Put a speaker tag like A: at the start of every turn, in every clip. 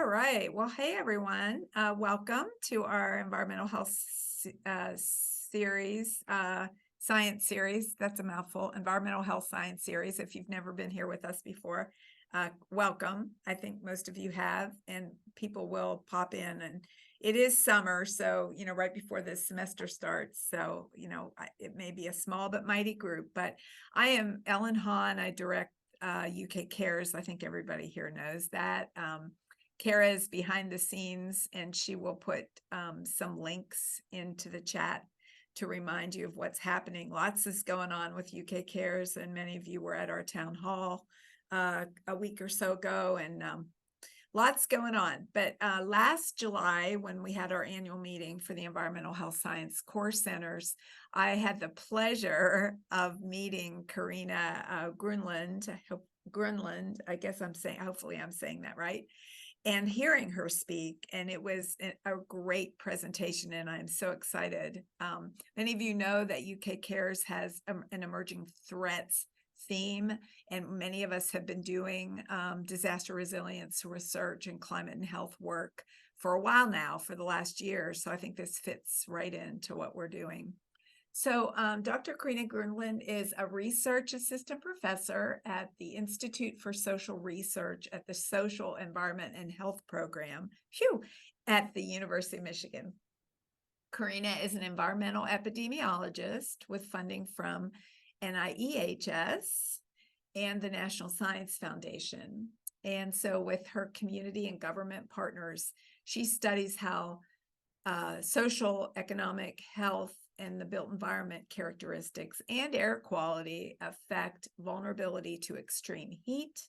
A: All right. Well, hey, everyone. Welcome to our environmental health series, science series. That's a mouthful. Environmental health science series. If you've never been here with us before, welcome. I think most of you have, and people will pop in. And it is summer, so, right before this semester starts. So, it may be a small but mighty group. But I am Ellen Hahn. I direct UK Cares. I think everybody here knows that. Kara is behind the scenes, and she will put some links into the chat to remind you of what's happening. Lots is going on with UK Cares, and many of you were at our town hall a week or so ago, and lots going on. But last July, when we had our annual meeting for the Environmental Health Science Core Centers, I had the pleasure of meeting Carina Gronlund. I guess hopefully I'm saying that right, and hearing her speak. And it was a great presentation, and I'm so excited. Many of you know that UK Cares has an emerging threats theme, and many of us have been doing disaster resilience research and climate and health work for a while now, for the last year. So I think this fits right into what we're doing. So Dr. Carina Gronlund is a research assistant professor at the Institute for Social Research at the Social, Environment, and Health Program at the University of Michigan. Carina is an environmental epidemiologist with funding from EHS and the National Science Foundation. And so with her community and government partners, she studies how social, economic, health, and the built environment characteristics and air quality affect vulnerability to extreme heat,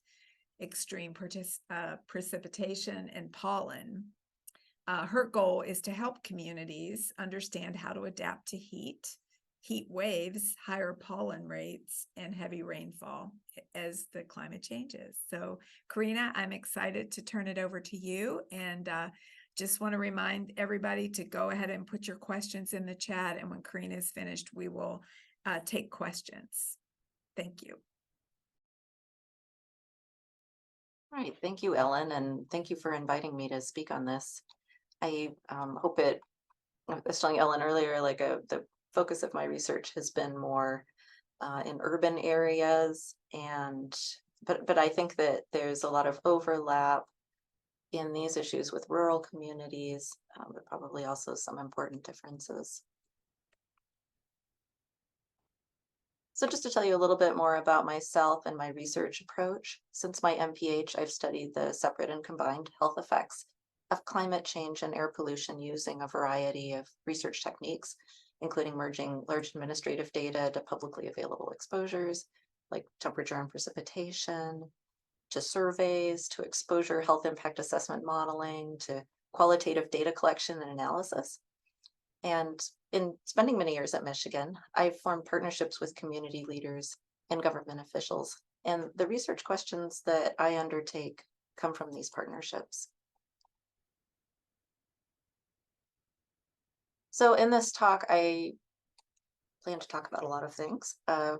A: extreme precipitation, and pollen. Her goal is to help communities understand how to adapt to heat waves, higher pollen rates, and heavy rainfall as the climate changes. So, Carina, I'm excited to turn it over to you, and just want to remind everybody to go ahead and put your questions in the chat, and when Carina is finished, we will take questions. Thank you.
B: All right, thank you, Ellen, and thank you for inviting me to speak on this. I hope I was telling Ellen earlier, the focus of my research has been more in urban areas, but I think that there's a lot of overlap in these issues with rural communities, but probably also some important differences. So just to tell you a little bit more about myself and my research approach, since my MPH, I've studied the separate and combined health effects of climate change and air pollution using a variety of research techniques, including merging large administrative data to publicly available exposures, like temperature and precipitation, to surveys, to exposure health impact assessment modeling, to qualitative data collection and analysis. And in spending many years at Michigan, I've formed partnerships with community leaders and government officials. And the research questions that I undertake come from these partnerships. So in this talk, I plan to talk about a lot of things.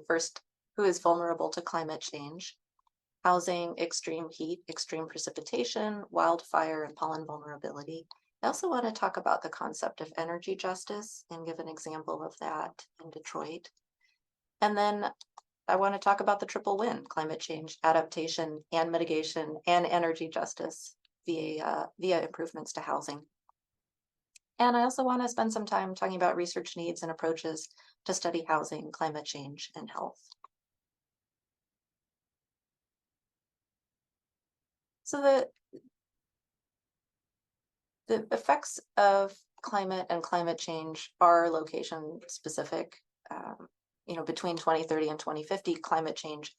B: First, who is vulnerable to climate change? Housing, extreme heat, extreme precipitation, wildfire, and pollen vulnerability. I also want to talk about the concept of energy justice and give an example of that in Detroit. And then I want to talk about the triple win: climate change, adaptation, and mitigation, and energy justice via improvements to housing. And I also want to spend some time talking about research needs and approaches to study housing, climate change, and health. So the effects of climate and climate change are location specific. Between 2030 and 2050, climate change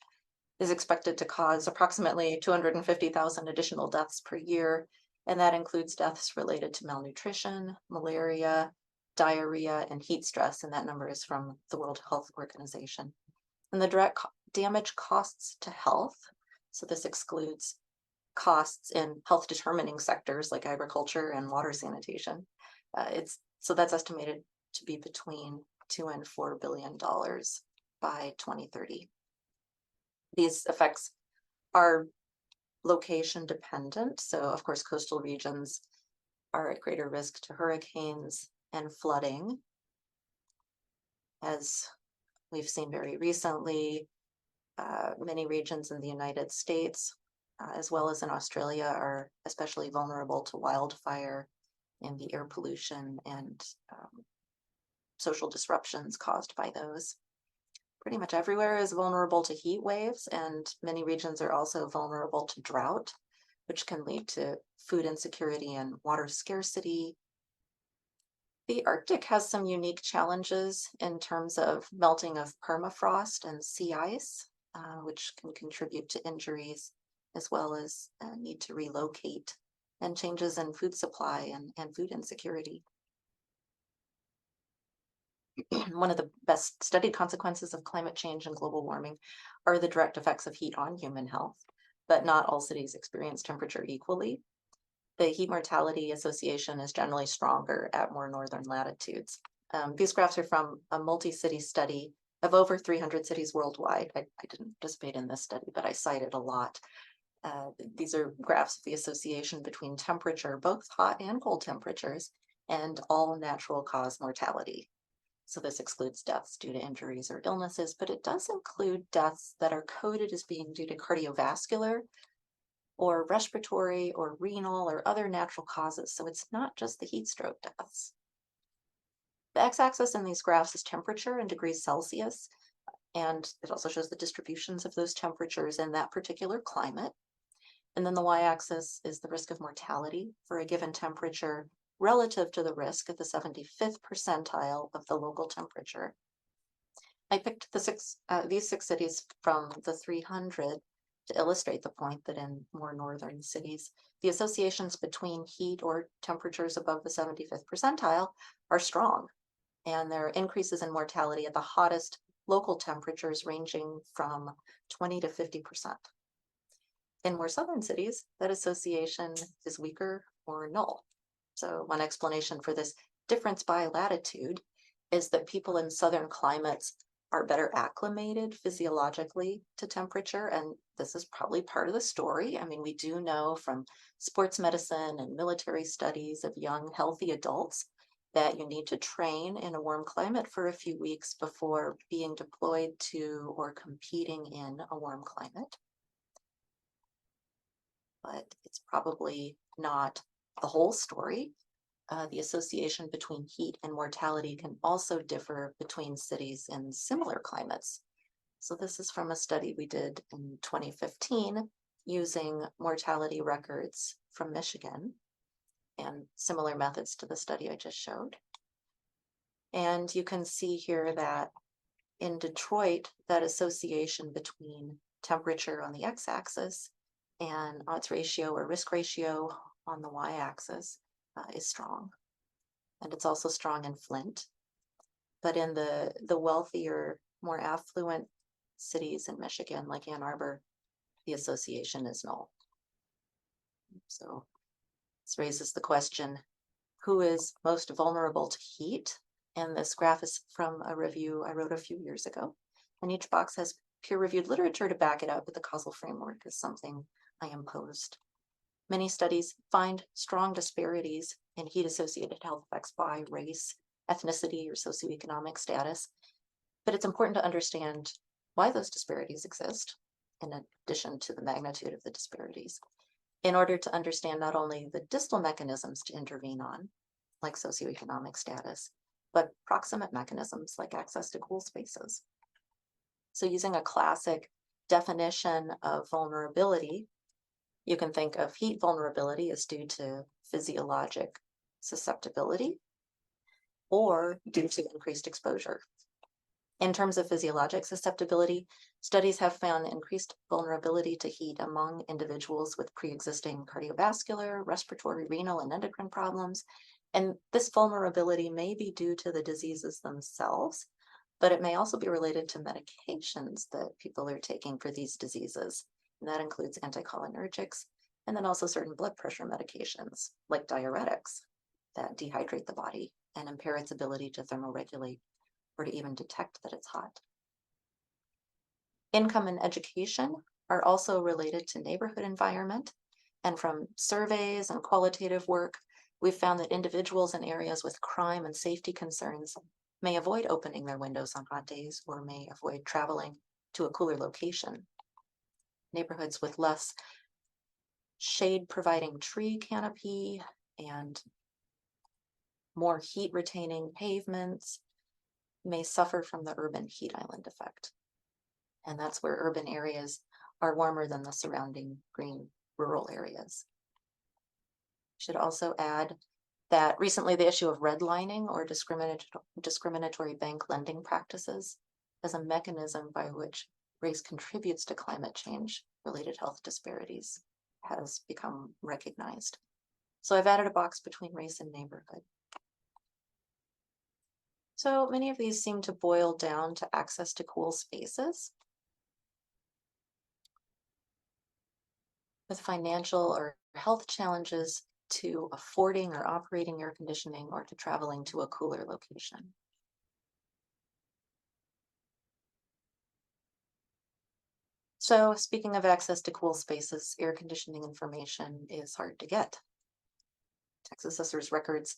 B: is expected to cause approximately 250,000 additional deaths per year. And that includes deaths related to malnutrition, malaria, diarrhea, and heat stress. And that number is from the World Health Organization. And the direct damage costs to health, so this excludes costs in health determining sectors like agriculture and water sanitation. So that's estimated to be between $2 and $4 billion by 2030. These effects are location dependent. So of course, coastal regions are at greater risk to hurricanes and flooding, as we've seen very recently. Many regions in the United States, as well as in Australia, are especially vulnerable to wildfire and the air pollution and social disruptions caused by those. Pretty much everywhere is vulnerable to heat waves, and many regions are also vulnerable to drought, which can lead to food insecurity and water scarcity. The Arctic has some unique challenges in terms of melting of permafrost and sea ice, which can contribute to injuries, as well as need to relocate, and changes in food supply and food insecurity. One of the best studied consequences of climate change and global warming are the direct effects of heat on human health, but not all cities experience temperature equally. The heat mortality association is generally stronger at more northern latitudes. These graphs are from a multi-city study of over 300 cities worldwide. I didn't participate in this study, but I cited a lot. These are graphs of the association between temperature, both hot and cold temperatures, and all natural cause mortality. So this excludes deaths due to injuries or illnesses, but it does include deaths that are coded as being due to cardiovascular or respiratory or renal or other natural causes. So it's not just the heat stroke deaths. The x-axis in these graphs is temperature in degrees Celsius, and it also shows the distributions of those temperatures in that particular climate. And then the y-axis is the risk of mortality for a given temperature relative to the risk at the 75th percentile of the local temperature. I picked these six cities from the 300 to illustrate the point that in more northern cities, the associations between heat or temperatures above the 75th percentile are strong, and there are increases in mortality at the hottest local temperatures ranging from 20 to 50%. In more southern cities, that association is weaker or null. So one explanation for this difference by latitude is that people in southern climates are better acclimated physiologically to temperature, and this is probably part of the story. I mean, we do know from sports medicine and military studies of young, healthy adults that you need to train in a warm climate for a few weeks before being deployed to or competing in a warm climate. But it's probably not the whole story. The association between heat and mortality can also differ between cities in similar climates. So this is from a study we did in 2015 using mortality records from Michigan and similar methods to the study I just showed. And you can see here that in Detroit, that association between temperature on the x-axis and odds ratio or risk ratio on the y-axis is strong. And it's also strong in Flint. But in the wealthier, more affluent cities in Michigan, like Ann Arbor, the association is null. So this raises the question, who is most vulnerable to heat? And this graph is from a review I wrote a few years ago. And each box has peer-reviewed literature to back it up, but the causal framework is something I imposed. Many studies find strong disparities in heat-associated health effects by race, ethnicity, or socioeconomic status. But it's important to understand why those disparities exist, in addition to the magnitude of the disparities, in order to understand not only the distal mechanisms to intervene on, like socioeconomic status, but proximate mechanisms like access to cool spaces. So using a classic definition of vulnerability, you can think of heat vulnerability as due to physiologic susceptibility or due to increased exposure. In terms of physiologic susceptibility, studies have found increased vulnerability to heat among individuals with pre-existing cardiovascular, respiratory, renal, and endocrine problems. And this vulnerability may be due to the diseases themselves, but it may also be related to medications that people are taking for these diseases. And that includes anticholinergics, and then also certain blood pressure medications, like diuretics, that dehydrate the body and impair its ability to thermoregulate or to even detect that it's hot. Income and education are also related to neighborhood environment. And from surveys and qualitative work, we've found that individuals in areas with crime and safety concerns may avoid opening their windows on hot days or may avoid traveling to a cooler location. Neighborhoods with less shade providing tree canopy and more heat retaining pavements may suffer from the urban heat island effect. And that's where urban areas are warmer than the surrounding green rural areas. Should also add that recently the issue of redlining or discriminatory bank lending practices as a mechanism by which race contributes to climate change related health disparities has become recognized. So I've added a box between race and neighborhood. So many of these seem to boil down to access to cool spaces, with financial or health challenges to affording or operating air conditioning or to traveling to a cooler location. So speaking of access to cool spaces, air conditioning information is hard to get. Tax assessors' records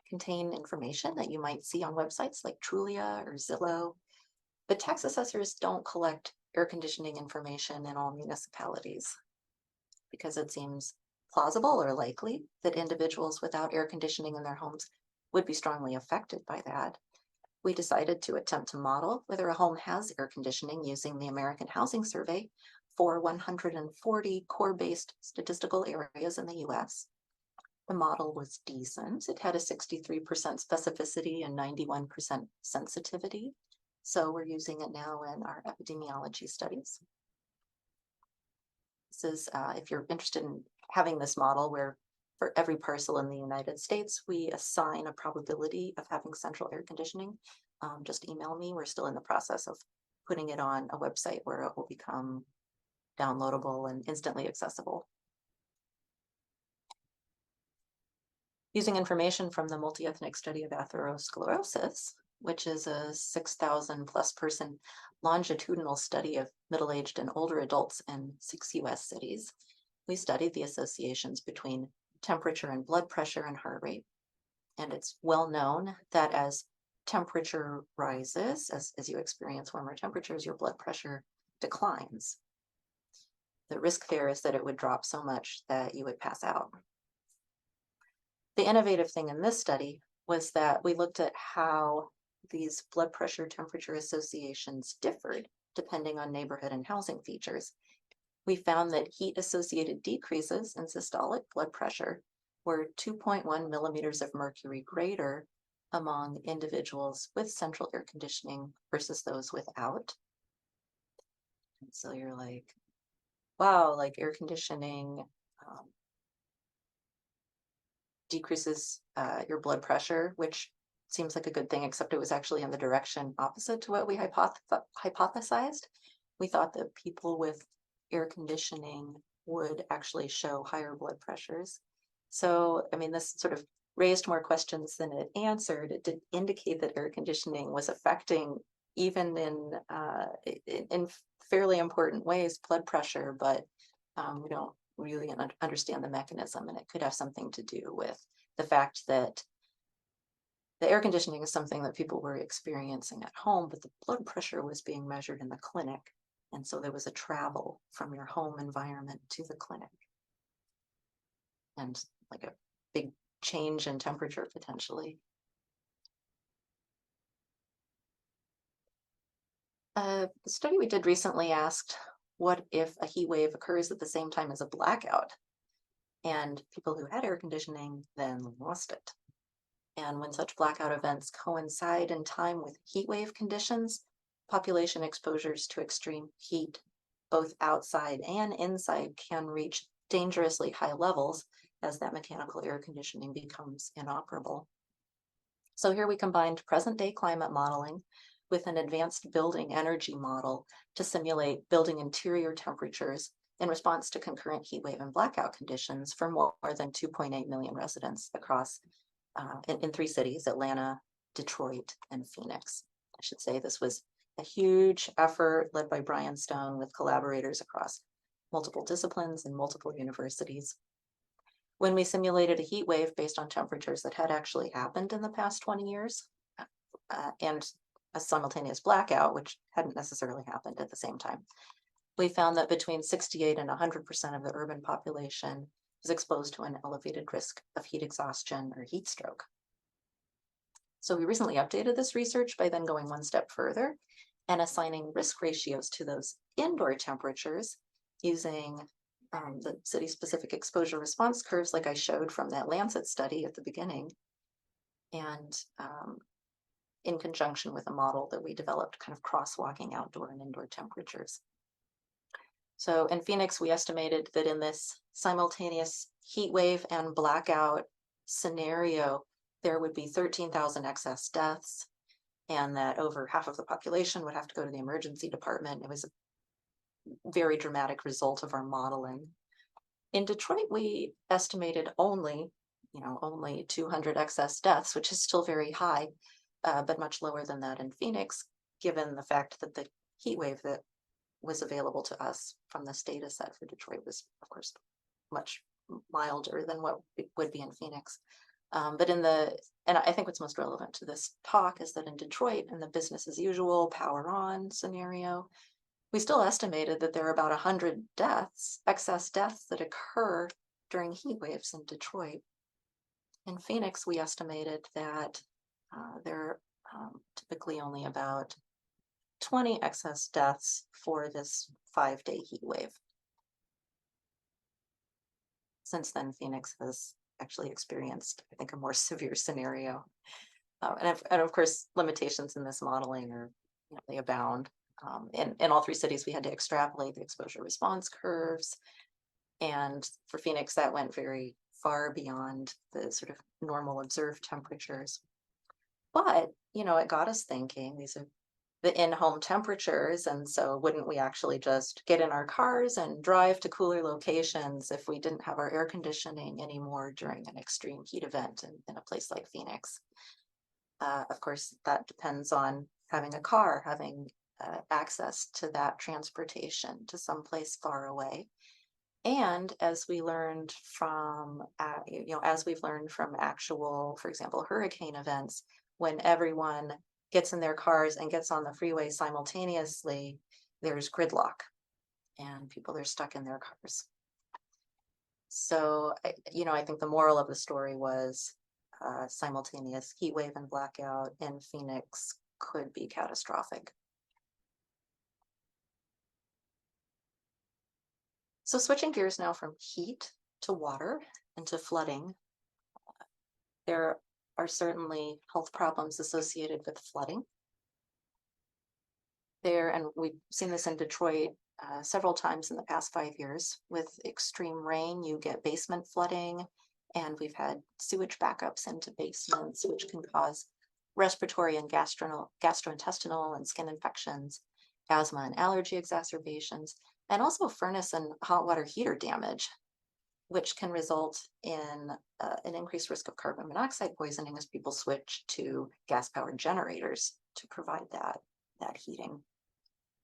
B: contain information that you might see on websites like Trulia or Zillow, but tax assessors don't collect air conditioning information in all municipalities because it seems plausible or likely that individuals without air conditioning in their homes would be strongly affected by that. We decided to attempt to model whether a home has air conditioning using the American Housing Survey for 140 core-based statistical areas in the US. The model was decent. It had a 63% specificity and 91% sensitivity. So we're using it now in our epidemiology studies. This is, if you're interested in having this model where for every parcel in the United States, we assign a probability of having central air conditioning, just email me. We're still in the process of putting it on a website where it will become downloadable and instantly accessible. Using information from the multi-ethnic study of atherosclerosis, which is a 6,000 plus person longitudinal study of middle-aged and older adults in 6 US cities, we studied the associations between temperature and blood pressure and heart rate. And it's well known that as temperature rises, as you experience warmer temperatures, your blood pressure declines. The risk there is that it would drop so much that you would pass out. The innovative thing in this study was that we looked at how these blood pressure temperature associations differed depending on neighborhood and housing features. We found that heat-associated decreases in systolic blood pressure were 2.1 millimeters of mercury greater among individuals with central air conditioning versus those without. And so you're like, wow, like air conditioning decreases your blood pressure, which seems like a good thing, except it was actually in the direction opposite to what we hypothesized. We thought that people with air conditioning would actually show higher blood pressures. So, I mean, this sort of raised more questions than it answered. It did indicate that air conditioning was affecting, even in fairly important ways, blood pressure, but we don't really understand the mechanism, and it could have something to do with the fact that the air conditioning is something that people were experiencing at home, but the blood pressure was being measured in the clinic. And so there was a travel from your home environment to the clinic. And like a big change in temperature potentially. The study we did recently asked, what if a heat wave occurs at the same time as a blackout? And people who had air conditioning then lost it. And when such blackout events coincide in time with heat wave conditions, population exposures to extreme heat, both outside and inside, can reach dangerously high levels as that mechanical air conditioning becomes inoperable. So here we combined present-day climate modeling with an advanced building energy model to simulate building interior temperatures in response to concurrent heat wave and blackout conditions for more than 2.8 million residents across in 3 cities, Atlanta, Detroit, and Phoenix. I should say this was a huge effort led by Brian Stone with collaborators across multiple disciplines and multiple universities. When we simulated a heat wave based on temperatures that had actually happened in the past 20 years, and a simultaneous blackout, which hadn't necessarily happened at the same time, we found that between 68 and 100% of the urban population was exposed to an elevated risk of heat exhaustion or heat stroke. So we recently updated this research by then going one step further and assigning risk ratios to those indoor temperatures using the city-specific exposure response curves like I showed from that Lancet study at the beginning, and in conjunction with a model that we developed kind of crosswalking outdoor and indoor temperatures. So in Phoenix, we estimated that in this simultaneous heat wave and blackout scenario, there would be 13,000 excess deaths, and that over half of the population would have to go to the emergency department. It was a very dramatic result of our modeling. In Detroit, we estimated only 200 excess deaths, which is still very high, but much lower than that in Phoenix, given the fact that the heat wave that was available to us from this data set for Detroit was, of course, much milder than what it would be in Phoenix. But and I think what's most relevant to this talk is that in Detroit, in the business as usual, power on scenario, we still estimated that there are about 100 deaths, excess deaths that occur during heat waves in Detroit. In Phoenix, we estimated that there are typically only about 20 excess deaths for this 5-day heat wave. Since then, Phoenix has actually experienced, I think, a more severe scenario. And of course, limitations in this modeling are, they abound. In all three cities, we had to extrapolate the exposure response curves. And for Phoenix, that went very far beyond the sort of normal observed temperatures. But, it got us thinking, these are the in-home temperatures, and so wouldn't we actually just get in our cars and drive to cooler locations if we didn't have our air conditioning anymore during an extreme heat event in a place like Phoenix? Of course, that depends on having a car, having access to that transportation to someplace far away. And as we learned from, as we've learned from actual, for example, hurricane events, when everyone gets in their cars and gets on the freeway simultaneously, there's gridlock and people are stuck in their cars. So, I think the moral of the story was simultaneous heat wave and blackout in Phoenix could be catastrophic. So switching gears now from heat to water and to flooding, there are certainly health problems associated with flooding. And we've seen this in Detroit several times in the past 5 years. With extreme rain, you get basement flooding, and we've had sewage backups into basements, which can cause respiratory and gastrointestinal and skin infections, asthma and allergy exacerbations, and also furnace and hot water heater damage, which can result in an increased risk of carbon monoxide poisoning as people switch to gas-powered generators to provide that heating.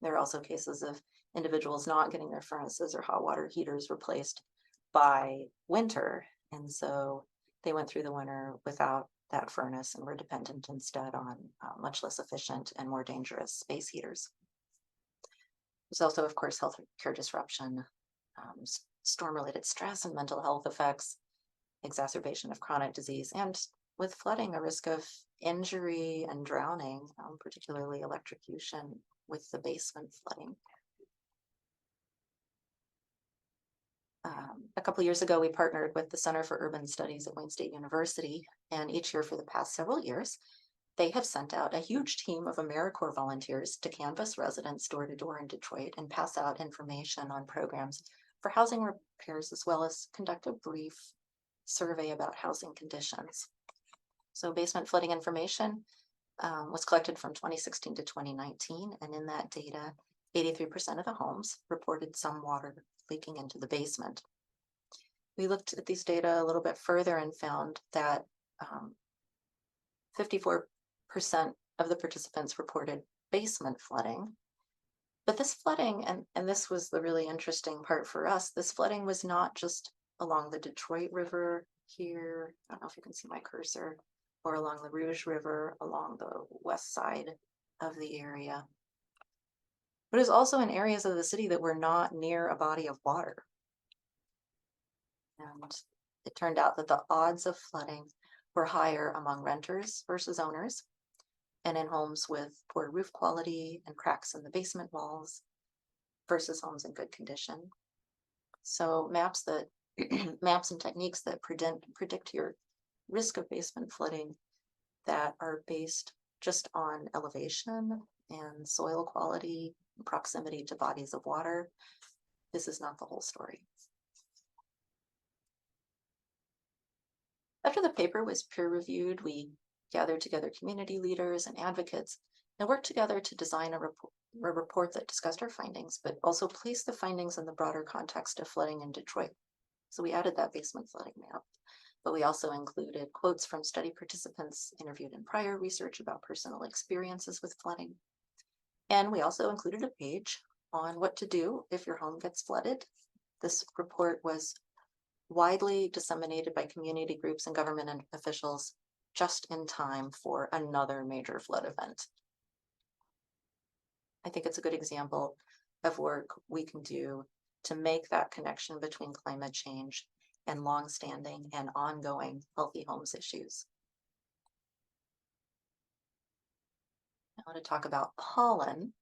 B: There are also cases of individuals not getting their furnaces or hot water heaters replaced by winter, and so they went through the winter without that furnace and were dependent instead on much less efficient and more dangerous space heaters. There's also, of course, healthcare disruption, storm-related stress and mental health effects, exacerbation of chronic disease, and with flooding, a risk of injury and drowning, particularly electrocution with the basement flooding. A couple years ago, we partnered with the Center for Urban Studies at Wayne State University, and each year for the past several years, they have sent out a huge team of AmeriCorps volunteers to canvass residents door to door in Detroit and pass out information on programs for housing repairs, as well as conduct a brief survey about housing conditions. So basement flooding information was collected from 2016 to 2019, and in that data, 83% of the homes reported some water leaking into the basement. We looked at these data a little bit further and found that 54% of the participants reported basement flooding, But this flooding, and this was the really interesting part for us, this flooding was not just along the Detroit River here. I don't know if you can see my cursor, or along the Rouge River along the west side of the area. But it was also in areas of the city that were not near a body of water. And it turned out that the odds of flooding were higher among renters versus owners, and in homes with poor roof quality and cracks in the basement walls versus homes in good condition. So maps that maps and techniques that predict your risk of basement flooding that are based just on elevation and soil quality, proximity to bodies of water. This is not the whole story. After the paper was peer-reviewed, we gathered together community leaders and advocates and worked together to design a report that discussed our findings, but also placed the findings in the broader context of flooding in Detroit. So we added that basement flooding map, but we also included quotes from study participants interviewed in prior research about personal experiences with flooding. And we also included a page on what to do if your home gets flooded. This report was widely disseminated by community groups and government officials just in time for another major flood event. I think it's a good example of work we can do to make that connection between climate change and longstanding and ongoing healthy homes issues. I want to talk about pollen.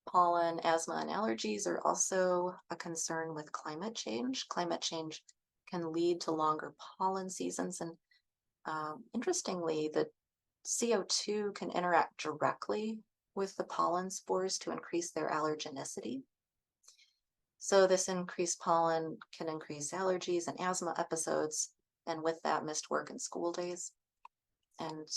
B: Pollen, asthma, and allergies are also a concern with climate change. Climate change can lead to longer pollen seasons, and interestingly, the CO2 can interact directly with the pollen spores to increase their allergenicity. So this increased pollen can increase allergies and asthma episodes, and with that, missed work and school days. And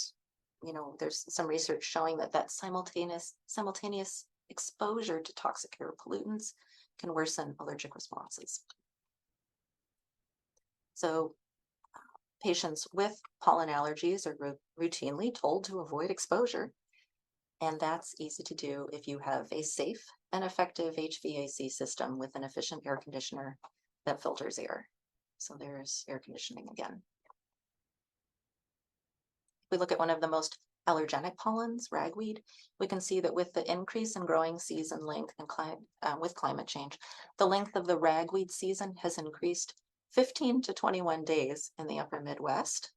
B: there's some research showing that simultaneous exposure to toxic air pollutants can worsen allergic responses. So patients with pollen allergies are routinely told to avoid exposure, and that's easy to do if you have a safe and effective HVAC system with an efficient air conditioner that filters air. So there's air conditioning again. If we look at one of the most allergenic pollens, ragweed, we can see that with the increase in growing season length and with climate change, the length of the ragweed season has increased 15 to 21 days in the upper Midwest.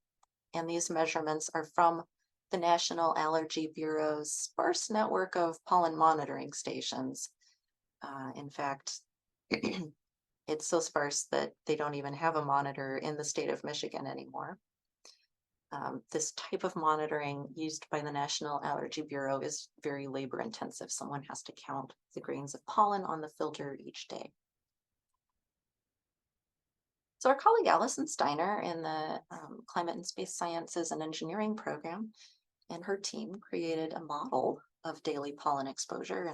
B: And these measurements are from the National Allergy Bureau's sparse network of pollen monitoring stations. In fact, it's so sparse that they don't even have a monitor in the state of Michigan anymore. This type of monitoring used by the National Allergy Bureau is very labor intensive. Someone has to count the grains of pollen on the filter each day. So our colleague Allison Steiner in the Climate and Space Sciences and Engineering program and her team created a model of daily pollen exposure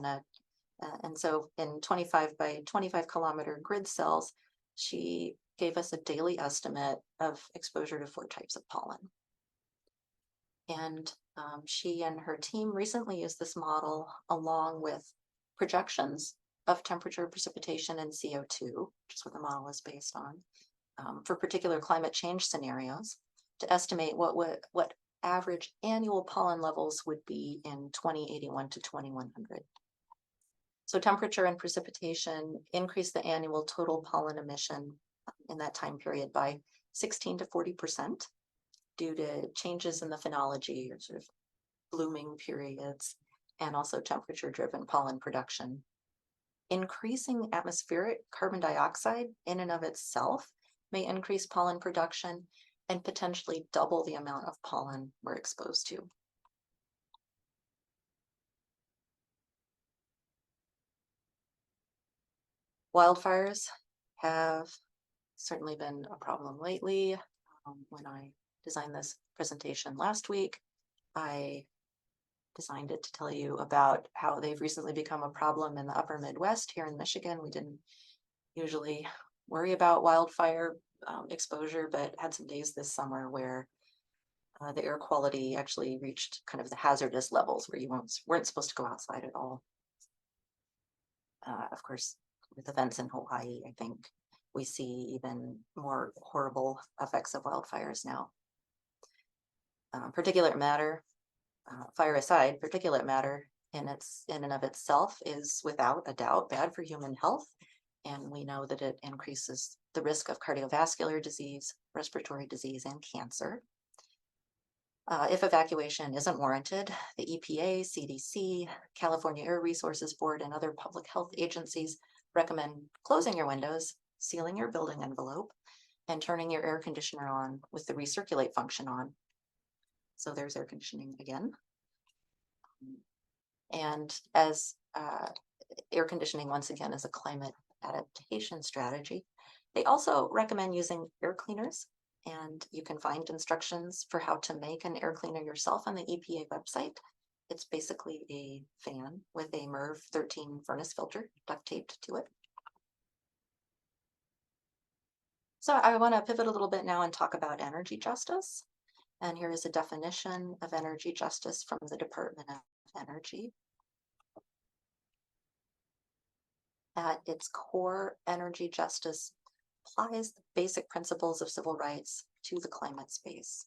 B: and so in 25 by 25 kilometer grid cells, she gave us a daily estimate of exposure to 4 types of pollen. And she and her team recently used this model along with projections of temperature, precipitation, and CO2, which is what the model is based on, for particular climate change scenarios to estimate what average annual pollen levels would be in 2081 to 2100. So temperature and precipitation increase the annual total pollen emission in that time period by 16 to 40%. Due to changes in the phenology or sort of blooming periods, and also temperature-driven pollen production. Increasing atmospheric carbon dioxide in and of itself may increase pollen production and potentially double the amount of pollen we're exposed to. Wildfires have certainly been a problem lately. When I designed this presentation last week, I designed it to tell you about how they've recently become a problem in the upper Midwest here in Michigan. We didn't usually worry about wildfire exposure, but had some days this summer where the air quality actually reached kind of the hazardous levels where you weren't supposed to go outside at all. Of course, with events in Hawaii, I think we see even more horrible effects of wildfires now. Particulate matter, fire aside, particulate matter in and of itself is without a doubt bad for human health. And we know that it increases the risk of cardiovascular disease, respiratory disease, and cancer. If evacuation isn't warranted, the EPA, CDC, California Air Resources Board, and other public health agencies recommend closing your windows, sealing your building envelope, and turning your air conditioner on with the recirculate function on. So there's air conditioning again. And as air conditioning, once again, is a climate adaptation strategy, they also recommend using air cleaners. And you can find instructions for how to make an air cleaner yourself on the EPA website. It's basically a fan with a MERV 13 furnace filter duct taped to it. So I want to pivot a little bit now and talk about energy justice. And here is a definition of energy justice from the Department of Energy. At its core, energy justice applies the basic principles of civil rights to the climate space.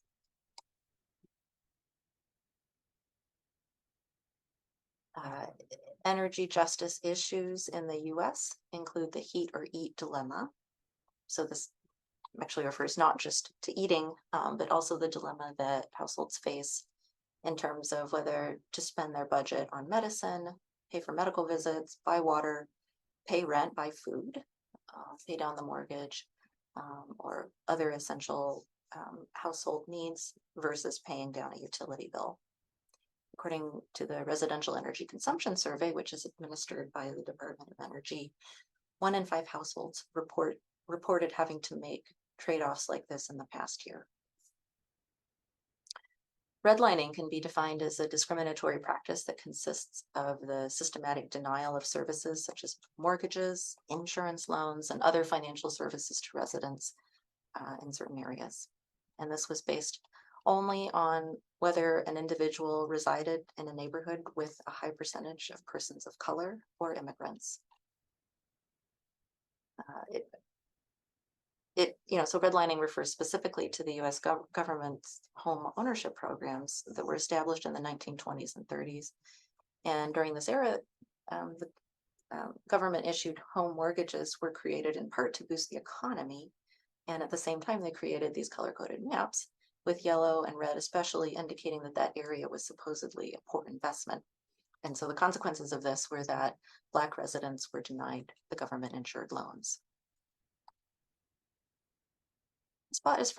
B: Energy justice issues in the US include the heat or eat dilemma. So this actually refers not just to eating, but also the dilemma that households face in terms of whether to spend their budget on medicine, pay for medical visits, buy water, pay rent, buy food, pay down the mortgage, or other essential household needs versus paying down a utility bill. According to the Residential Energy Consumption Survey, which is administered by the Department of Energy, 1 in 5 households reported having to make trade-offs like this in the past year. Redlining can be defined as a discriminatory practice that consists of the systematic denial of services such as mortgages, insurance loans, and other financial services to residents in certain areas. And this was based only on whether an individual resided in a neighborhood with a high percentage of persons of color or immigrants. So redlining refers specifically to the U.S. government's home ownership programs that were established in the 1920s and 30s. And during this era, the government issued home mortgages were created in part to boost the economy. And at the same time, they created these color-coded maps with yellow and red, especially indicating that that area was supposedly a poor investment. And so the consequences of this were that Black residents were denied the government-insured loans. Spot is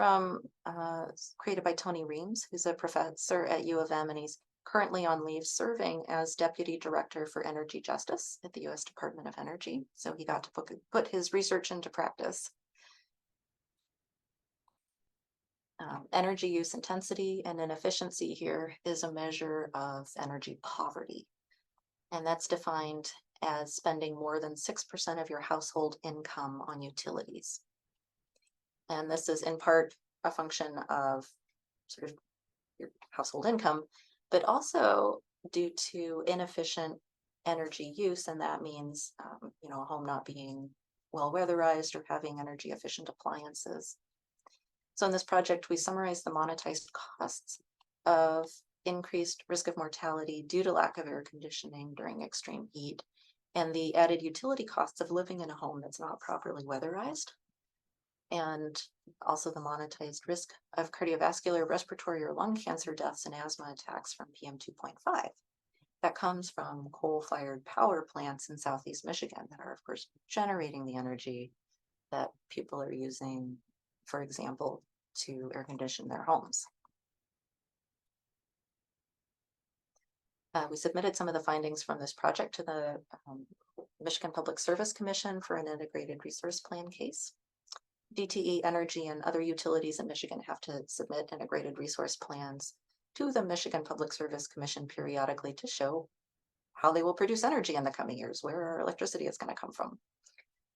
B: created by Tony Reams, who's a professor at U of M, and he's currently on leave serving as Deputy Director for Energy Justice at the U.S. Department of Energy. So he got to put his research into practice. Energy use intensity and inefficiency here is a measure of energy poverty. And that's defined as spending more than 6% of your household income on utilities. And this is in part a function of sort of your household income, but also due to inefficient energy use. And that means, a home not being well weatherized or having energy efficient appliances. So in this project, we summarize the monetized costs of increased risk of mortality due to lack of air conditioning during extreme heat, and the added utility costs of living in a home that's not properly weatherized, and also the monetized risk of cardiovascular, respiratory, or lung cancer deaths and asthma attacks from PM 2.5. That comes from coal-fired power plants in Southeast Michigan that are, of course, generating the energy that people are using, for example, to air condition their homes. We submitted some of the findings from this project to the Michigan Public Service Commission for an integrated resource plan case. DTE Energy and other utilities in Michigan have to submit integrated resource plans to the Michigan Public Service Commission periodically to show how they will produce energy in the coming years, where our electricity is going to come from.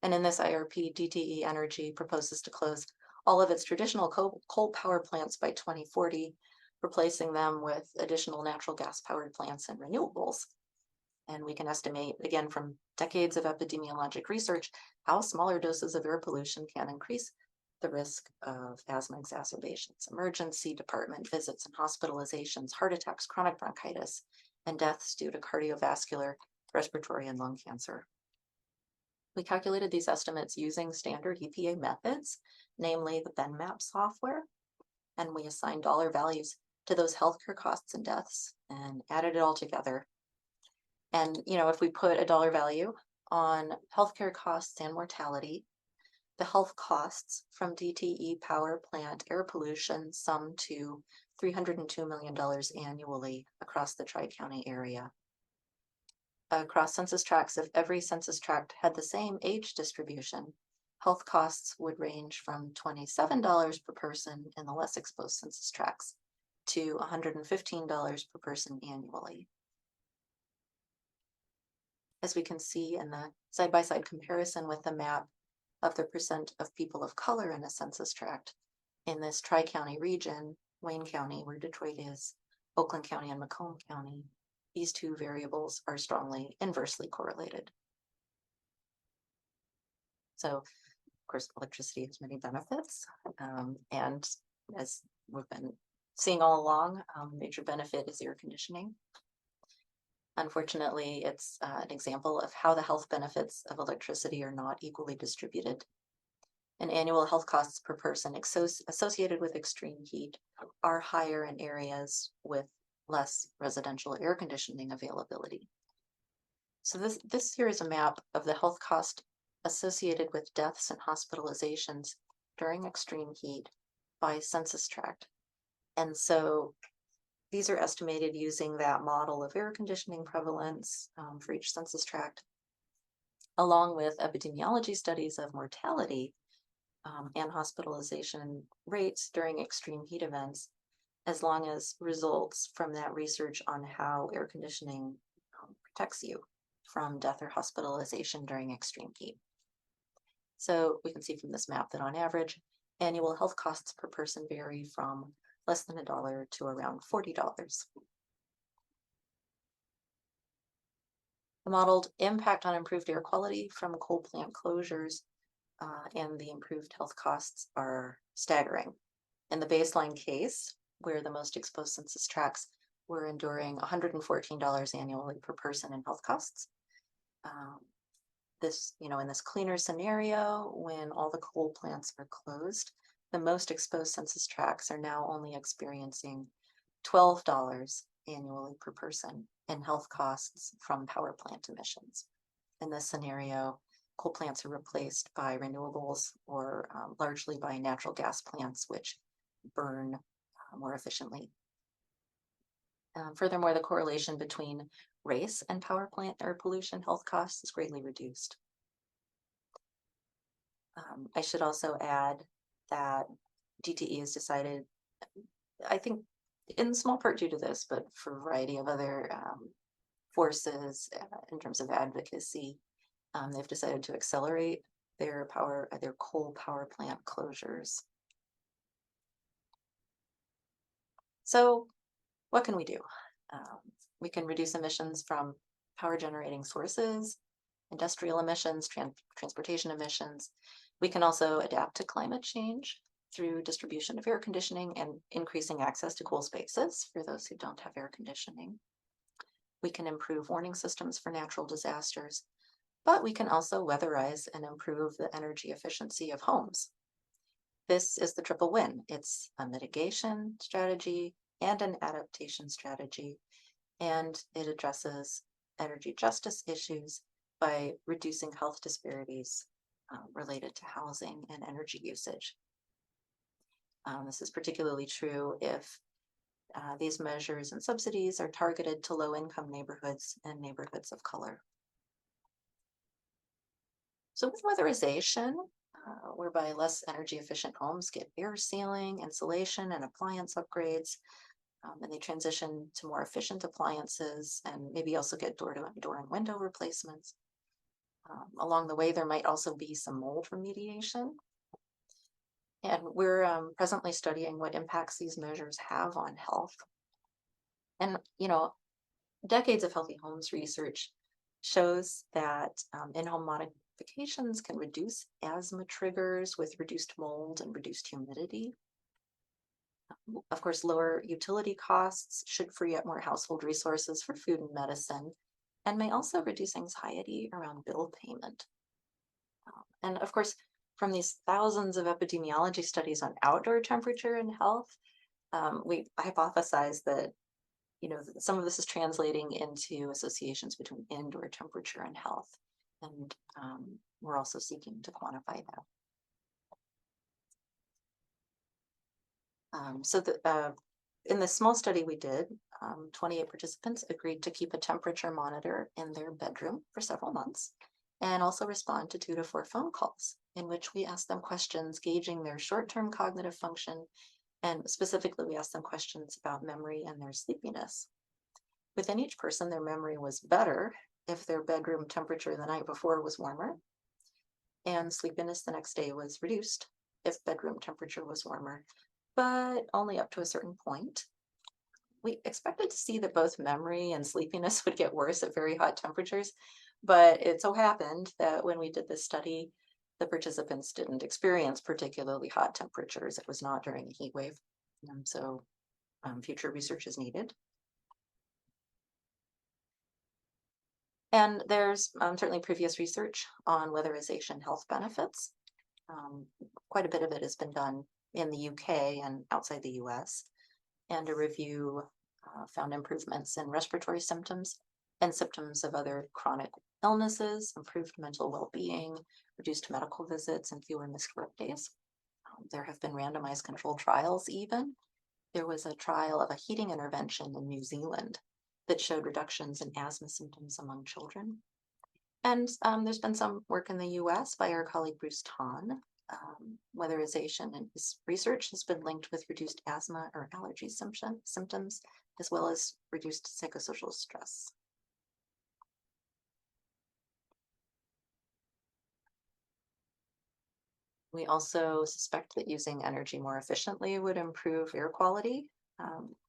B: And in this IRP, DTE Energy proposes to close all of its traditional coal power plants by 2040, replacing them with additional natural gas powered plants and renewables. And we can estimate, again, from decades of epidemiologic research, how smaller doses of air pollution can increase the risk of asthma exacerbations, emergency department visits and hospitalizations, heart attacks, chronic bronchitis, and deaths due to cardiovascular, respiratory, and lung cancer. We calculated these estimates using standard EPA methods, namely the BenMap software, and we assigned dollar values to those healthcare costs and deaths and added it all together. And, if we put a dollar value on healthcare costs and mortality, the health costs from DTE power plant air pollution sum to $302 million annually across the Tri-County area. Across census tracts, if every census tract had the same age distribution, health costs would range from $27 per person in the less exposed census tracts to $115 per person annually. As we can see in the side-by-side comparison with the map of the percent of people of color in a census tract in this Tri-County region, Wayne County, where Detroit is, Oakland County, and Macomb County, these two variables are strongly inversely correlated. So, of course, electricity has many benefits, and as we've been seeing all along, major benefit is air conditioning. Unfortunately, it's an example of how the health benefits of electricity are not equally distributed. And annual health costs per person associated with extreme heat are higher in areas with less residential air conditioning availability. So this here is a map of the health cost associated with deaths and hospitalizations during extreme heat by census tract. And so these are estimated using that model of air conditioning prevalence for each census tract, along with epidemiology studies of mortality and hospitalization rates during extreme heat events, as long as results from that research on how air conditioning protects you from death or hospitalization during extreme heat. So we can see from this map that on average, annual health costs per person vary from less than $1 to around $40. The modeled impact on improved air quality from coal plant closures and the improved health costs are staggering. In the baseline case, where the most exposed census tracts were enduring $114 annually per person in health costs. In this cleaner scenario, when all the coal plants are closed, the most exposed census tracts are now only experiencing $12 annually per person in health costs from power plant emissions. In this scenario, coal plants are replaced by renewables or largely by natural gas plants, which burn more efficiently. Furthermore, the correlation between race and power plant air pollution health costs is greatly reduced. I should also add that DTE has decided, I think in small part due to this, but for a variety of other forces in terms of advocacy, they've decided to accelerate their coal power plant closures. So what can we do? We can reduce emissions from power generating sources, industrial emissions, transportation emissions. We can also adapt to climate change through distribution of air conditioning and increasing access to cool spaces for those who don't have air conditioning. We can improve warning systems for natural disasters, but we can also weatherize and improve the energy efficiency of homes. This is the triple win. It's a mitigation strategy and an adaptation strategy, and it addresses energy justice issues by reducing health disparities related to housing and energy usage. This is particularly true if these measures and subsidies are targeted to low-income neighborhoods and neighborhoods of color. So with weatherization, whereby less energy efficient homes get air sealing, insulation, and appliance upgrades, and they transition to more efficient appliances and maybe also get door and window replacements. Along the way, there might also be some mold remediation. And we're presently studying what impacts these measures have on health. And, decades of healthy homes research shows that in-home modifications can reduce asthma triggers with reduced mold and reduced humidity. Of course, lower utility costs should free up more household resources for food and medicine, and may also reduce anxiety around bill payment. And of course, from these thousands of epidemiology studies on outdoor temperature and health, we hypothesize that some of this is translating into associations between indoor temperature and health, and we're also seeking to quantify that. In the small study we did, 28 participants agreed to keep a temperature monitor in their bedroom for several months and also respond to 2 to 4 phone calls in which we asked them questions gauging their short-term cognitive function, and specifically we asked them questions about memory and their sleepiness. Within each person, their memory was better if their bedroom temperature the night before was warmer, and sleepiness the next day was reduced if bedroom temperature was warmer, but only up to a certain point. We expected to see that both memory and sleepiness would get worse at very hot temperatures, but it so happened that when we did this study, the participants didn't experience particularly hot temperatures. It was not during a heat wave, so future research is needed. And there's certainly previous research on weatherization health benefits. Quite a bit of it has been done in the UK and outside the US, and a review found improvements in respiratory symptoms and symptoms of other chronic illnesses, improved mental well-being, reduced medical visits, and fewer missed work days. There have been randomized controlled trials even. There was a trial of a heating intervention in New Zealand that showed reductions in asthma symptoms among children. And there's been some work in the US by our colleague Bruce Tahn. Weatherization and his research has been linked with reduced asthma or allergy symptoms, as well as reduced psychosocial stress. We also suspect that using energy more efficiently would improve air quality.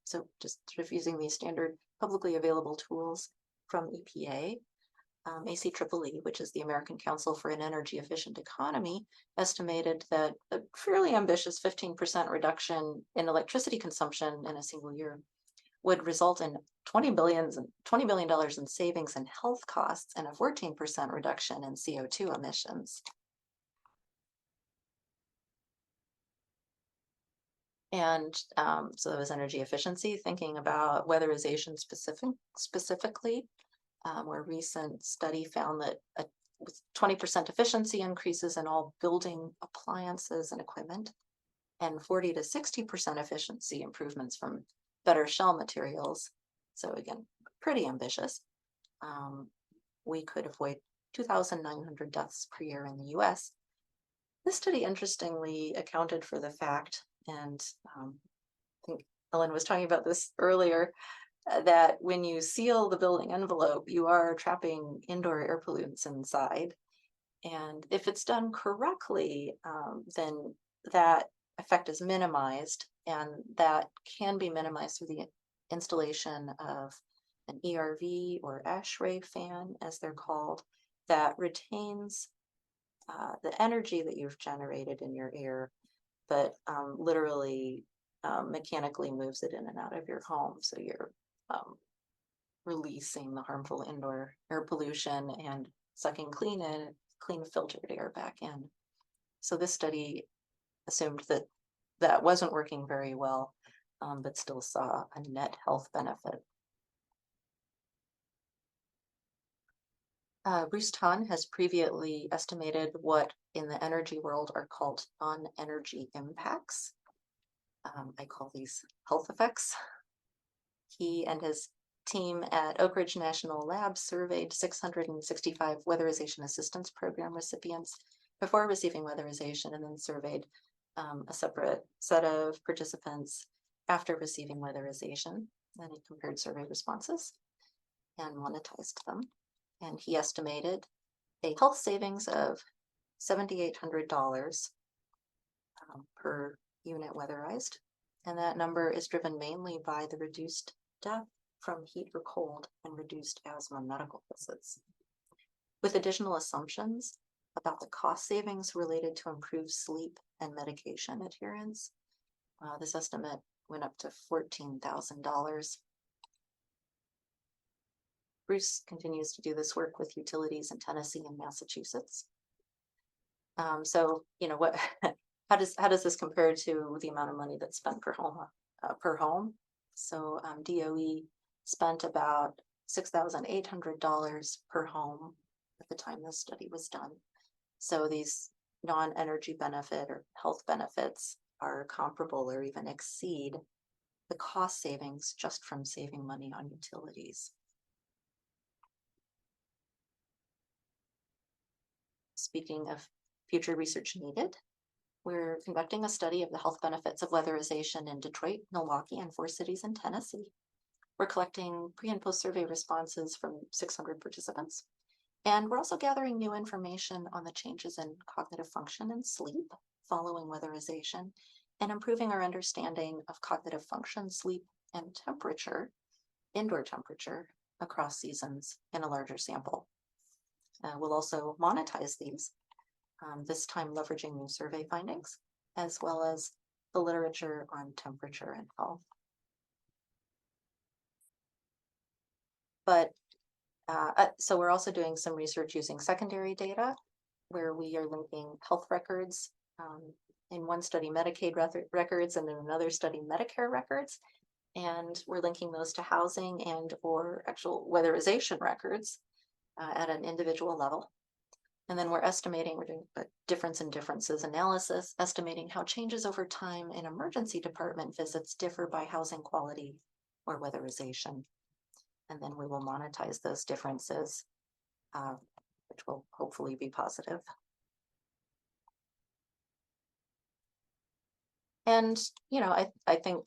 B: So just sort of using these standard publicly available tools from EPA, ACEEE, which is the American Council for an Energy Efficient Economy, estimated that a fairly ambitious 15% reduction in electricity consumption in a single year would result in $20 billion in savings in health costs and a 14% reduction in CO2 emissions. And so that was energy efficiency, thinking about weatherization specifically, where a recent study found that with 20% efficiency increases in all building appliances and equipment, and 40 to 60% efficiency improvements from better shell materials. So again, pretty ambitious. We could avoid 2,900 deaths per year in the US. This study interestingly accounted for the fact, and I think Ellen was talking about this earlier, that when you seal the building envelope, you are trapping indoor air pollutants inside. And if it's done correctly, then that effect is minimized, and that can be minimized through the installation of an ERV or ASHRAE fan, as they're called, that retains the energy that you've generated in your air, but literally mechanically moves it in and out of your home. So you're releasing the harmful indoor air pollution and sucking clean filtered air back in. So this study assumed that that wasn't working very well, but still saw a net health benefit. Bruce Tahn has previously estimated what in the energy world are called non-energy impacts. I call these health effects. He and his team at Oak Ridge National Lab surveyed 665 Weatherization Assistance Program recipients before receiving weatherization, and then surveyed a separate set of participants after receiving weatherization. Then he compared survey responses and monetized them. And he estimated a health savings of $7,800 per unit weatherized. And that number is driven mainly by the reduced death from heat or cold and reduced asthma medical visits. with additional assumptions about the cost savings related to improved sleep and medication adherence. This estimate went up to $14,000. Bruce continues to do this work with utilities in Tennessee and Massachusetts. So, you know, what, how does this compare to the amount of money that's spent per home? So DOE spent about $6,800 per home at the time this study was done. So these non-energy benefit or health benefits are comparable or even exceed the cost savings just from saving money on utilities. Speaking of future research needed, we're conducting a study of the health benefits of weatherization in Detroit, Milwaukee, and 4 cities in Tennessee. We're collecting pre- and post-survey responses from 600 participants. And we're also gathering new information on the changes in cognitive function and sleep following weatherization, and improving our understanding of cognitive function, sleep, and temperature, indoor temperature, across seasons in a larger sample. We'll also monetize these, this time leveraging new survey findings, as well as the literature on temperature and health. But so we're also doing some research using secondary data, where we are linking health records, in one study Medicaid records, and in another study Medicare records. And we're linking those to housing and or actual weatherization records at an individual level. And then we're doing a difference in differences analysis, estimating how changes over time in emergency department visits differ by housing quality or weatherization. And then we will monetize those differences, which will hopefully be positive. And, you know, I think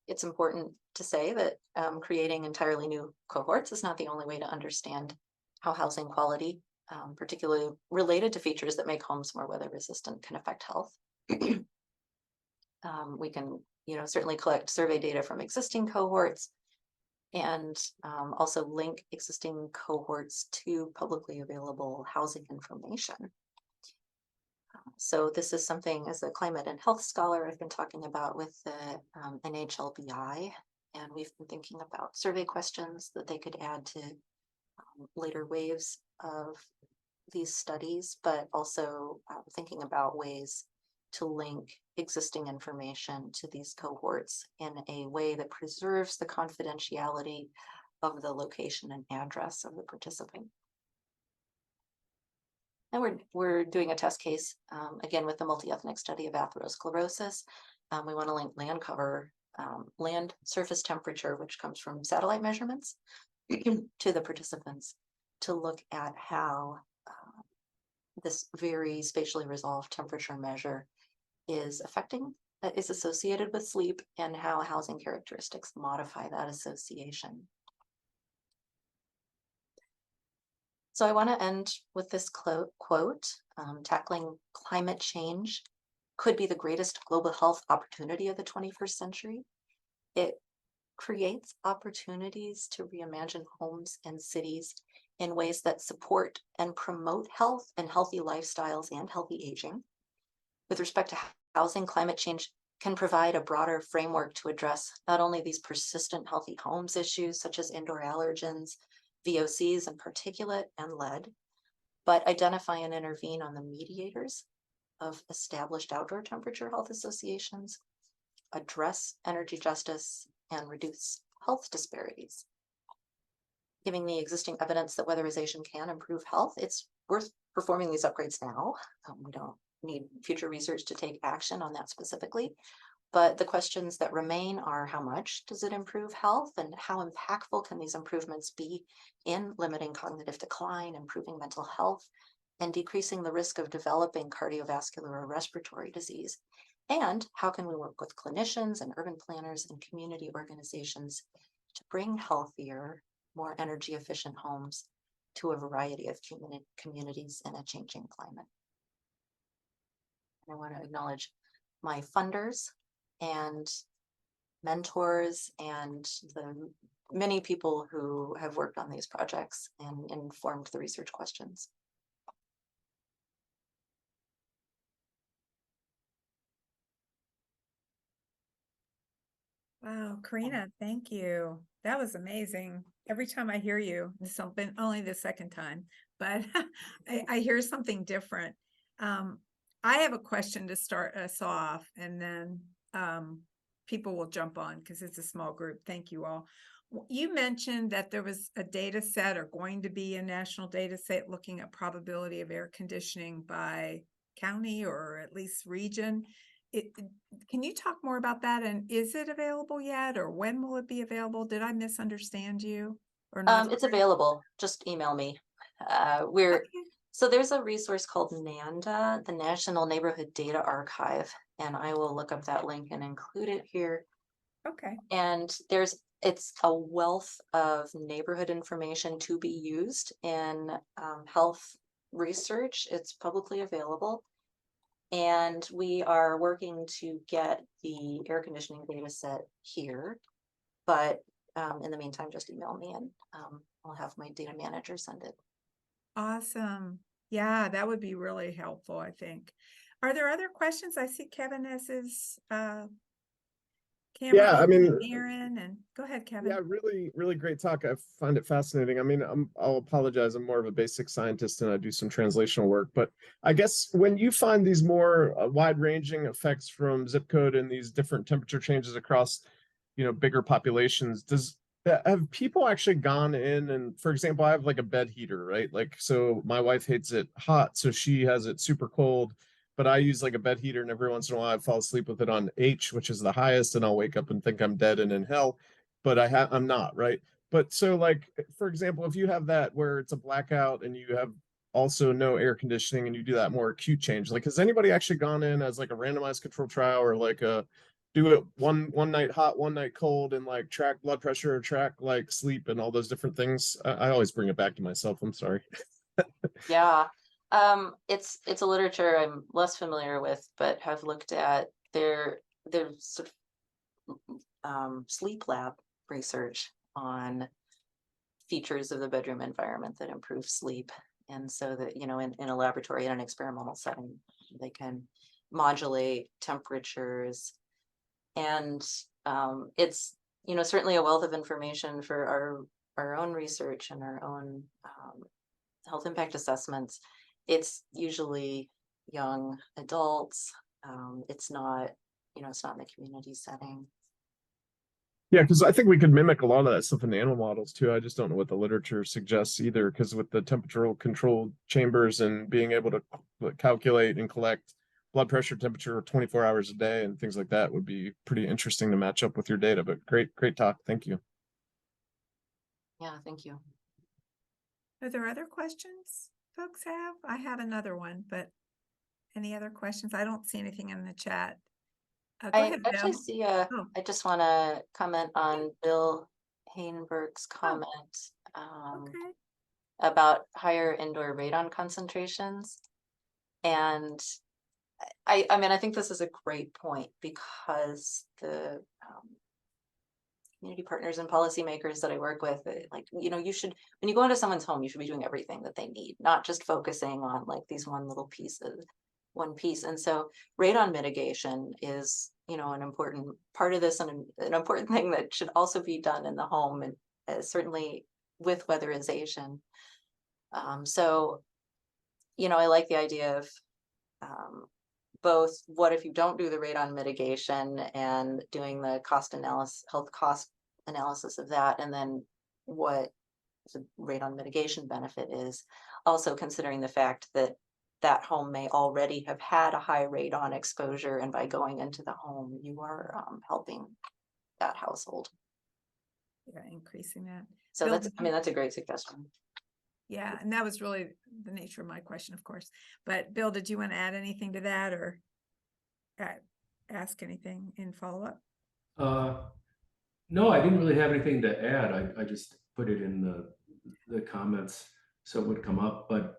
B: it's important to say that creating entirely new cohorts is not the only way to understand how housing quality, particularly related to features that make homes more weather resistant, can affect health. We can, you know, certainly collect survey data from existing cohorts, and also link existing cohorts to publicly available housing information. So this is something, as a climate and health scholar, I've been talking about with the NHLBI, and we've been thinking about survey questions that they could add to later waves of these studies, but also thinking about ways to link existing information to these cohorts in a way that preserves the confidentiality of the location and address of the participant. And we're doing a test case, again, with the multi-ethnic study of atherosclerosis. We want to link land cover, land surface temperature, which comes from satellite measurements, to the participants to look at how this very spatially resolved temperature measure is associated with sleep, and how housing characteristics modify that association. So I want to end with this quote, tackling climate change could be the greatest global health opportunity of the 21st century. It creates opportunities to reimagine homes and cities in ways that support and promote health and healthy lifestyles and healthy aging. With respect to housing, climate change can provide a broader framework to address not only these persistent healthy homes issues, such as indoor allergens, VOCs, and particulate and lead, but identify and intervene on the mediators of established outdoor temperature health associations, address energy justice, and reduce health disparities. Given the existing evidence that weatherization can improve health, it's worth performing these upgrades now. We don't need future research to take action on that specifically, but the questions that remain are: how much does it improve health, and how impactful can these improvements be in limiting cognitive decline, improving mental health, and decreasing the risk of developing cardiovascular or respiratory disease? And how can we work with clinicians and urban planners and community organizations to bring healthier, more energy efficient homes to a variety of communities in a changing climate? I want to acknowledge my funders and mentors and the many people who have worked on these projects and informed the research questions.
A: Wow, Karina, thank you. That was amazing. Every time I hear you, this has been only the second time, but I hear something different. Um, I have a question to start us off, and then people will jump on because it's a small group. Thank you all. You mentioned that there was a data set or going to be a national data set looking at probability of air conditioning by county or at least region. Can you talk more about that? And is it available yet, or when will it be available? Did I misunderstand you or not?
B: It's available. Just email me. We're
A: Okay,
B: so there's a resource called NANDA, the National Neighborhood Data Archive, and I will look up that link and include it here.
A: okay,
B: And it's a wealth of neighborhood information to be used in health research. It's publicly available. And we are working to get the air conditioning data set here. But in the meantime, just email me and I'll have my data manager send it.
A: awesome. Yeah, that would be really helpful, I think. Are there other questions? I see Kevin has his camera
C: Yeah, I
A: on,
C: mean,
A: and Aaron, and go ahead,
C: yeah,
A: Kevin.
C: really great talk. I find it fascinating. I mean, I'll apologize. I'm more of a basic scientist and I do some translational work. But I guess when you find these more wide-ranging effects from zip code and these different temperature changes across, bigger populations, have people actually gone in and, for example, I have like a bed heater, right? Like, so my wife hates it hot, so she has it super cold. But I use like a bed heater, and every once in a while I fall asleep with it on H, which is the highest, and I'll wake up and think I'm dead and in hell, but I'm not, right? But so like, for example, if you have that where it's a blackout and you have also no air conditioning and you do that more acute change, like has anybody actually gone in as like a randomized control trial or like a do it one night hot, one night cold, and like track blood pressure or track like sleep and all those different things? I always bring it back to myself. I'm sorry.
B: Yeah. It's a literature I'm less familiar with, but have looked at their sort of sleep lab research on features of the bedroom environment that improve sleep. And so that, in a laboratory, in an experimental setting, they can modulate temperatures. And it's, certainly a wealth of information for our own research and our own health impact assessments. It's usually young adults. It's not, it's not in the community setting.
C: Yeah, because I think we could mimic a lot of that stuff in the animal models too. I just don't know what the literature suggests either. Because with the temporal controlled chambers and being able to calculate and collect blood pressure, temperature 24 hours a day and things like that would be pretty interesting to match up with your data. But great talk. Thank you.
B: Yeah, thank you.
A: Are there other questions folks have? I have another one, but any other questions? I don't see anything in the chat. Go
B: I
A: ahead,
B: actually
A: Bill.
B: see
A: Oh,
B: I just want to comment on Bill Hainberg's
A: oh,
B: comment
A: okay.
B: about higher indoor radon concentrations. And I mean, I think this is a great point because the community partners and policymakers that I work with, like, you should, when you go into someone's home, you should be doing everything that they need, not just focusing on like these one piece. And so radon mitigation is, an important part of this and an important thing that should also be done in the home, and certainly with weatherization. So, I like the idea of both what if you don't do the radon mitigation and doing the health cost analysis of that, and then what the radon mitigation benefit is, also considering the fact that that home may already have had a high radon exposure, and by going into the home, you are helping that household.
A: Yeah, increasing that.
B: So
A: Bill,
B: that's a great suggestion.
A: yeah, and that was really the nature of my question, of course. But Bill, did you want to add anything to that or ask anything in follow-up?
D: No, I didn't really have anything to add. I just put it in the comments so it would come up. But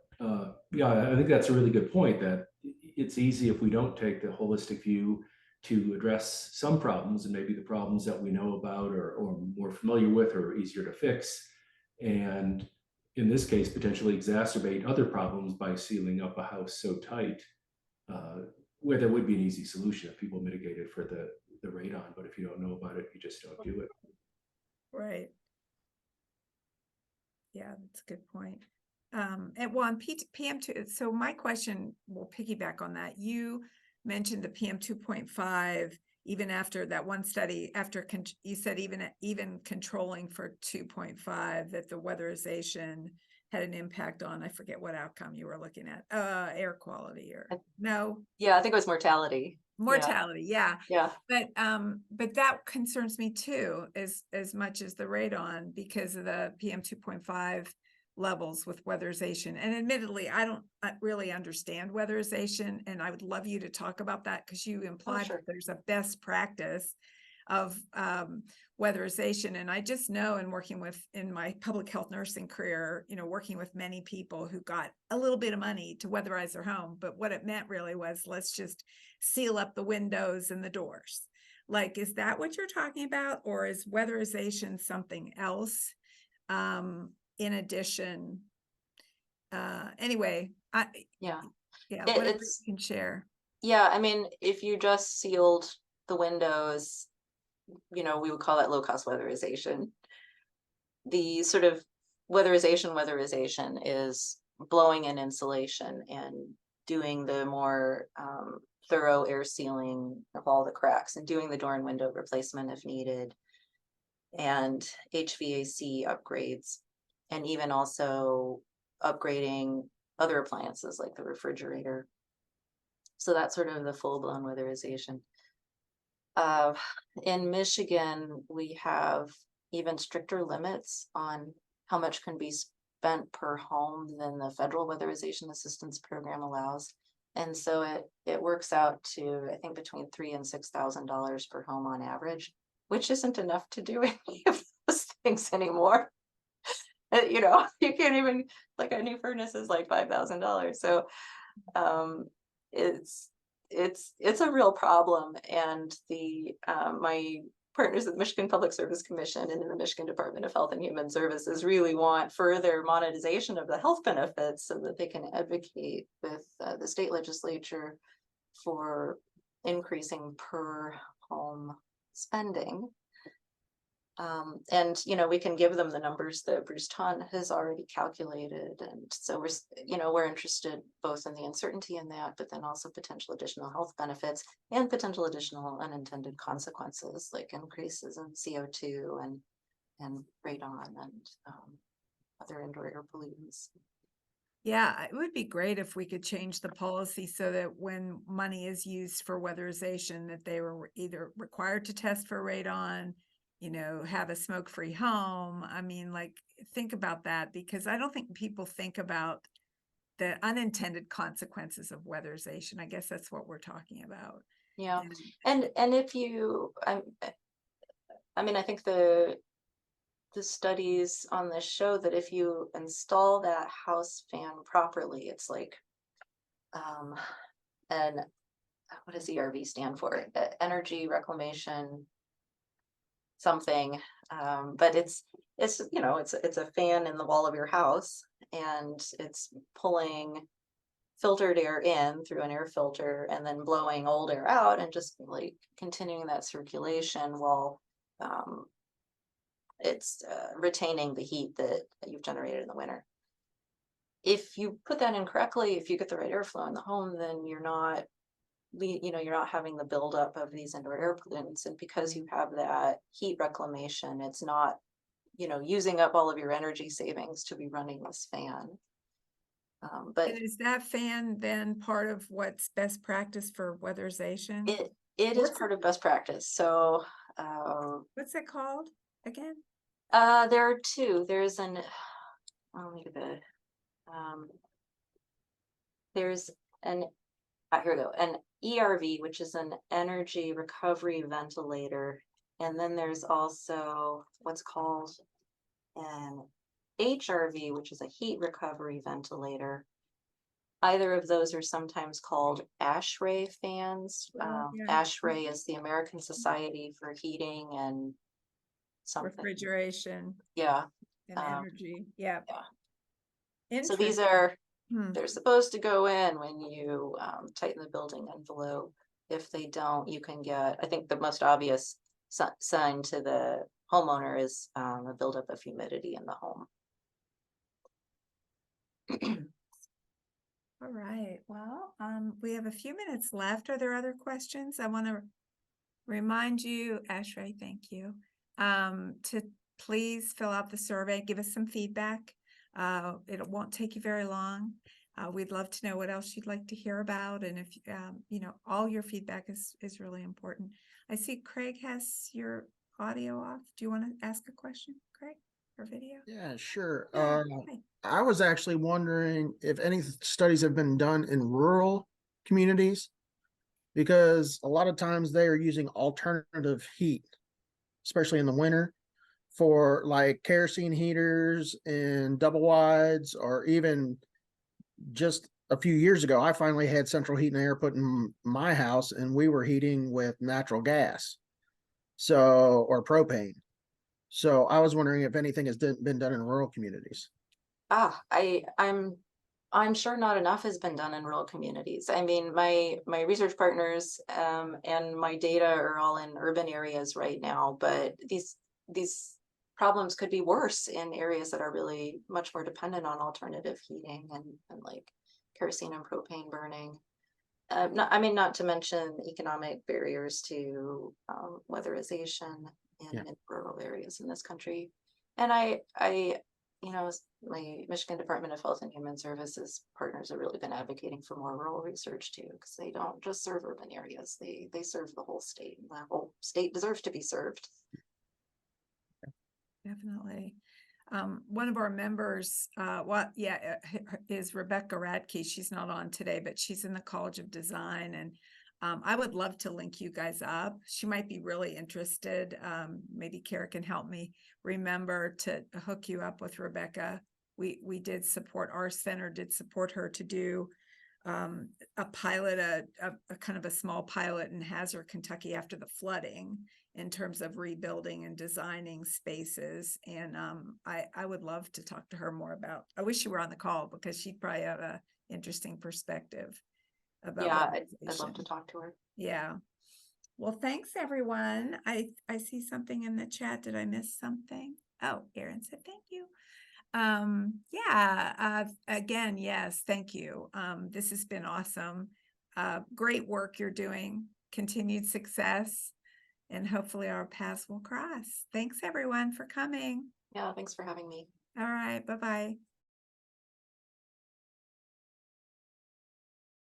D: yeah, I think that's a really good point, that it's easy if we don't take the holistic view to address some problems, and maybe the problems that we know about or more familiar with are easier to fix. And in this case, potentially exacerbate other problems by sealing up a house so tight, where there would be an easy solution if people mitigated for the radon, but if you don't know about it, you just don't do it.
A: Right. Yeah, that's a good point. And well, on PM2, so my question will piggyback on that. You mentioned the PM 2.5, even after that one study, after you said even controlling for 2.5, that the weatherization had an impact on, I forget what outcome you were looking at, air quality or no?
B: Yeah, I think it was mortality.
A: Mortality, yeah.
B: Yeah.
A: But that concerns me too, as much as the radon, because of the PM 2.5 levels with weatherization. And admittedly, I don't really understand weatherization, and I would love you to talk about that, because you implied
B: sure.
A: that there's a best practice of weatherization. And I just know, in my public health nursing career, working with many people who got a little bit of money to weatherize their home, but what it meant really was, let's just seal up the windows and the doors. Like, is that what you're talking about? Or is weatherization something else in addition? Anyway,
B: Yeah.
A: whatever you can share.
B: Yeah, I mean, if you just sealed the windows, we would call that low-cost weatherization. The sort of weatherization is blowing in insulation and doing the more thorough air sealing of all the cracks, and doing the door and window replacement if needed, and HVAC upgrades, and even also upgrading other appliances like the refrigerator. So that's sort of the full-blown weatherization. In Michigan, we have even stricter limits on how much can be spent per home than the federal weatherization assistance program allows. And so it works out to, I think, between $3,000 and $6,000 per home on average, which isn't enough to do any of those things anymore. You can't even, like, a new furnace is like $5,000. So it's a real problem. And my partners at the Michigan Public Service Commission and in the Michigan Department of Health and Human Services really want further monetization of the health benefits, so that they can advocate with the state legislature for increasing per home spending. And we can give them the numbers that Bruce Ton has already calculated, and so we're interested both in the uncertainty in that, but then also potential additional health benefits and potential additional unintended consequences, like increases in CO2 and radon and other indoor air pollutants.
A: Yeah, it would be great if we could change the policy so that when money is used for weatherization, that they were either required to test for radon, have a smoke-free home. I mean, like, think about that, because I don't think people think about the unintended consequences of weatherization. I guess that's what we're talking about.
B: Yeah. And if you, I mean, I think the studies on this show that if you install that house fan properly, it's like, and what does ERV stand for? Energy reclamation something, but it's a fan in the wall of your house, and it's pulling filtered air in through an air filter and then blowing old air out, and just like continuing that circulation while it's retaining the heat that you've generated in the winter. If you put that in correctly, if you get the right airflow in the home, then you're not having the buildup of these indoor air pollutants. And because you have that heat reclamation, it's not, using up all of your energy savings to be running this fan. But
A: and is that fan then part of what's best practice for weatherization?
B: It is part of best practice. So
A: what's it called again?
B: There are two. There's an there's an here we go, an ERV, which is an energy recovery ventilator, and then there's also what's called an HRV, which is a heat recovery ventilator. Either of those are sometimes called ASHRAE fans. ASHRAE is the American Society for Heating and something.
A: Refrigeration.
B: Yeah.
A: And energy. Yeah.
B: So these are, they're supposed to go in when you tighten the building envelope. If they don't, you can get, I think the most obvious sign to the homeowner is a buildup of humidity in the home.
A: All right. Well, we have a few minutes left. Are there other questions? I want to remind you, Ashray, thank you, to please fill out the survey, give us some feedback. It won't take you very long. We'd love to know what else you'd like to hear about. And if, you know, all your feedback is really important. I see Craig has your audio off. Do you want to ask a question, Craig, or video?
E: Yeah, sure.
A: Hi.
E: I was actually wondering if any studies have been done in rural communities, because a lot of times they are using alternative heat, especially in the winter, for like kerosene heaters and double wides, or even just a few years ago, I finally had central heat and air put in my house, and we were heating with natural gas, so, or propane. So I was wondering if anything has been done in rural communities.
B: I'm sure not enough has been done in rural communities. I mean, my research partners and my data are all in urban areas right now, but these problems could be worse in areas that are really much more dependent on alternative heating and like kerosene and propane burning. Not to mention economic barriers to weatherization in rural areas in this country. And my Michigan Department of Health and Human Services partners have really been advocating for more rural research too, because they don't just serve urban areas; they serve the whole state, and the whole state deserves to be served.
A: Definitely. One of our members, is Rebecca Radke. She's not on today, but she's in the College of Design, and I would love to link you guys up. She might be really interested. Maybe Kara can help me remember to hook you up with Rebecca. We did support, our center did support her to do a pilot, a kind of a small pilot in Hazard, Kentucky after the flooding, in terms of rebuilding and designing spaces. And I would love to talk to her more about, I wish you were on the call, because she'd probably have an interesting perspective about.
B: Yeah, I'd love to talk to her.
A: Yeah. Well, thanks everyone. I see something in the chat. Did I miss something? Oh, Erin said thank you. Again, yes, thank you. This has been awesome. Great work you're doing. Continued success. And hopefully our paths will cross. Thanks everyone for coming.
B: Yeah, thanks for having me.
A: All right, bye-bye.